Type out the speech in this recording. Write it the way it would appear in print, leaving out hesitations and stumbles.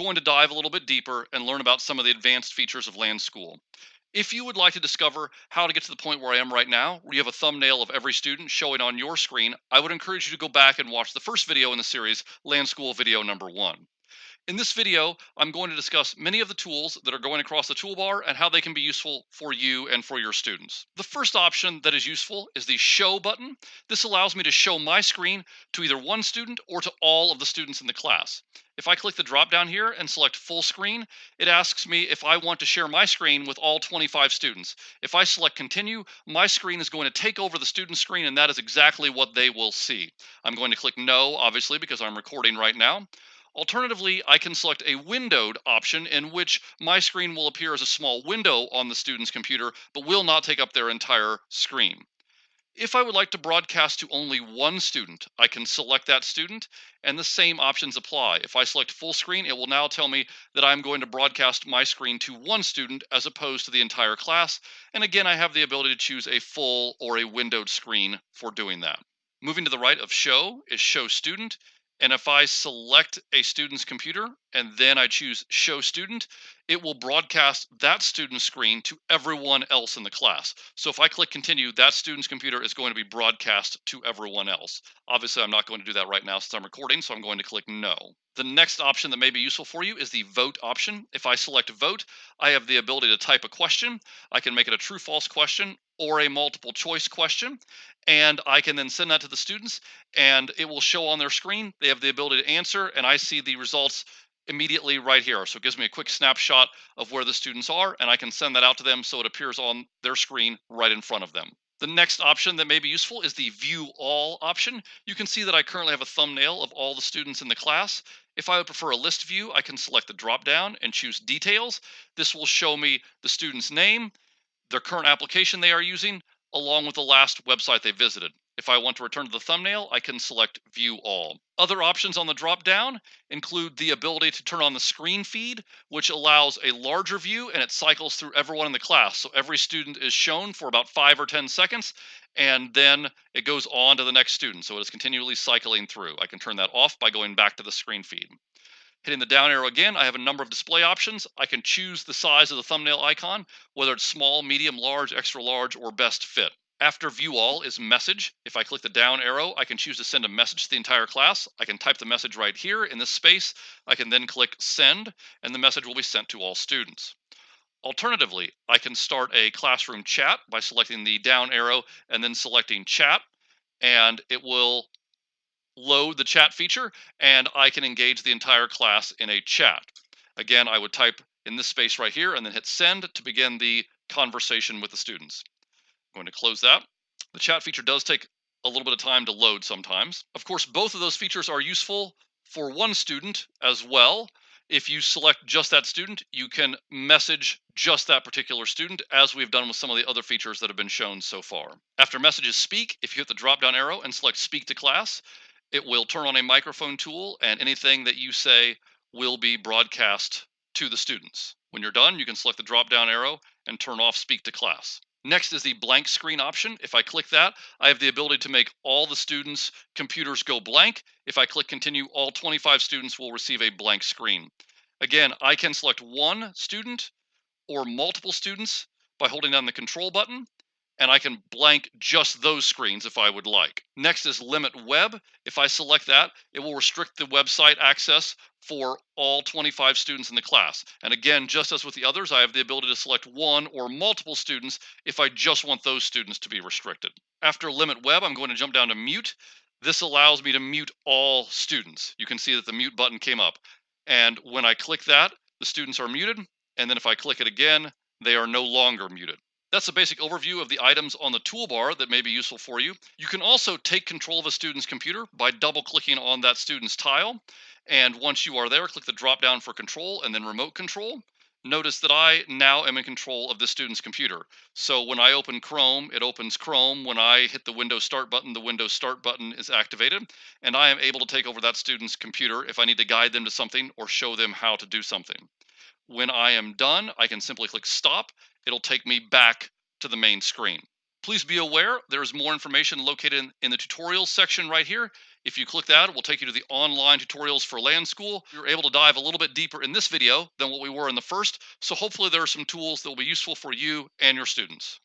going to dive a little bit deeper and learn about some of the advanced features of LAN School. If you would like to discover how to get to the point where I am right now, where you have a thumbnail of every student showing on your screen, I would encourage you to go back and watch the first video in the series, LAN School video number 1. In this video, I'm going to discuss many of the tools that are going across the toolbar and how they can be useful for you and for your students. The first option that is useful is the Show button. This allows me to show my screen to either one student or to all of the students in the class. If I click the drop down here and select full screen, it asks me if I want to share my screen with all 25 students. If I select continue, my screen is going to take over the student screen, and that is exactly what they will see. I'm going to click no, obviously, because I'm recording right now. Alternatively, I can select a windowed option in which my screen will appear as a small window on the student's computer, but will not take up their entire screen. If I would like to broadcast to only one student, I can select that student, and the same options apply. If I select full screen, it will now tell me that I'm going to broadcast my screen to one student as opposed to the entire class. And again, I have the ability to choose a full or a windowed screen for doing that. Moving to the right of Show is Show Student. And if I select a student's computer and then I choose Show Student, it will broadcast that student's screen to everyone else in the class. So if I click continue, that student's computer is going to be broadcast to everyone else. Obviously, I'm not going to do that right now since I'm recording, so I'm going to click no. The next option that may be useful for you is the vote option. If I select vote, I have the ability to type a question. I can make it a true false question or a multiple choice question, and I can then send that to the students and it will show on their screen. They have the ability to answer, and I see the results immediately right here. So it gives me a quick snapshot of where the students are, and I can send that out to them so it appears on their screen right in front of them. The next option that may be useful is the View All option. You can see that I currently have a thumbnail of all the students in the class. If I would prefer a list view, I can select the drop down and choose Details. This will show me the student's name, their current application they are using, along with the last website they visited. If I want to return to the thumbnail, I can select View All. Other options on the drop down include the ability to turn on the screen feed, which allows a larger view and it cycles through everyone in the class. So every student is shown for about 5 or 10 seconds, and then it goes on to the next student. So it is continually cycling through. I can turn that off by going back to the screen feed. Hitting the down arrow again, I have a number of display options. I can choose the size of the thumbnail icon, whether it's small, medium, large, extra large, or best fit. After View All is Message. If I click the down arrow, I can choose to send a message to the entire class. I can type the message right here in this space. I can then click Send, and the message will be sent to all students. Alternatively, I can start a classroom chat by selecting the down arrow and then selecting Chat, and it will load the chat feature, and I can engage the entire class in a chat. Again, I would type in this space right here and then hit send to begin the conversation with the students. I'm going to close that. The chat feature does take a little bit of time to load sometimes. Of course, both of those features are useful for one student as well. If you select just that student, you can message just that particular student, as we've done with some of the other features that have been shown so far. After messages speak, if you hit the drop down arrow and select speak to class, it will turn on a microphone tool, and anything that you say will be broadcast to the students. When you're done, you can select the drop down arrow and turn off speak to class. Next is the blank screen option. If I click that, I have the ability to make all the students' computers go blank. If I click continue, all 25 students will receive a blank screen. Again, I can select one student or multiple students by holding down the control button, and I can blank just those screens if I would like. Next is Limit Web. If I select that, it will restrict the website access for all 25 students in the class. And again, just as with the others, I have the ability to select one or multiple students if I just want those students to be restricted. After Limit Web, I'm going to jump down to Mute. This allows me to mute all students. You can see that the mute button came up. And when I click that, the students are muted. And then if I click it again, they are no longer muted. That's a basic overview of the items on the toolbar that may be useful for you. You can also take control of a student's computer by double-clicking on that student's tile. And once you are there, click the drop-down for control and then remote control. Notice that I now am in control of the student's computer. So when I open Chrome, it opens Chrome. When I hit the Windows Start button, the Windows Start button is activated. And I am able to take over that student's computer if I need to guide them to something or show them how to do something. When I am done, I can simply click stop. It'll take me back to the main screen. Please be aware there's more information located in the tutorials section right here. If you click that, it will take you to the online tutorials for LAN School. You're able to dive a little bit deeper in this video than what we were in the first, so hopefully there are some tools that will be useful for you and your students.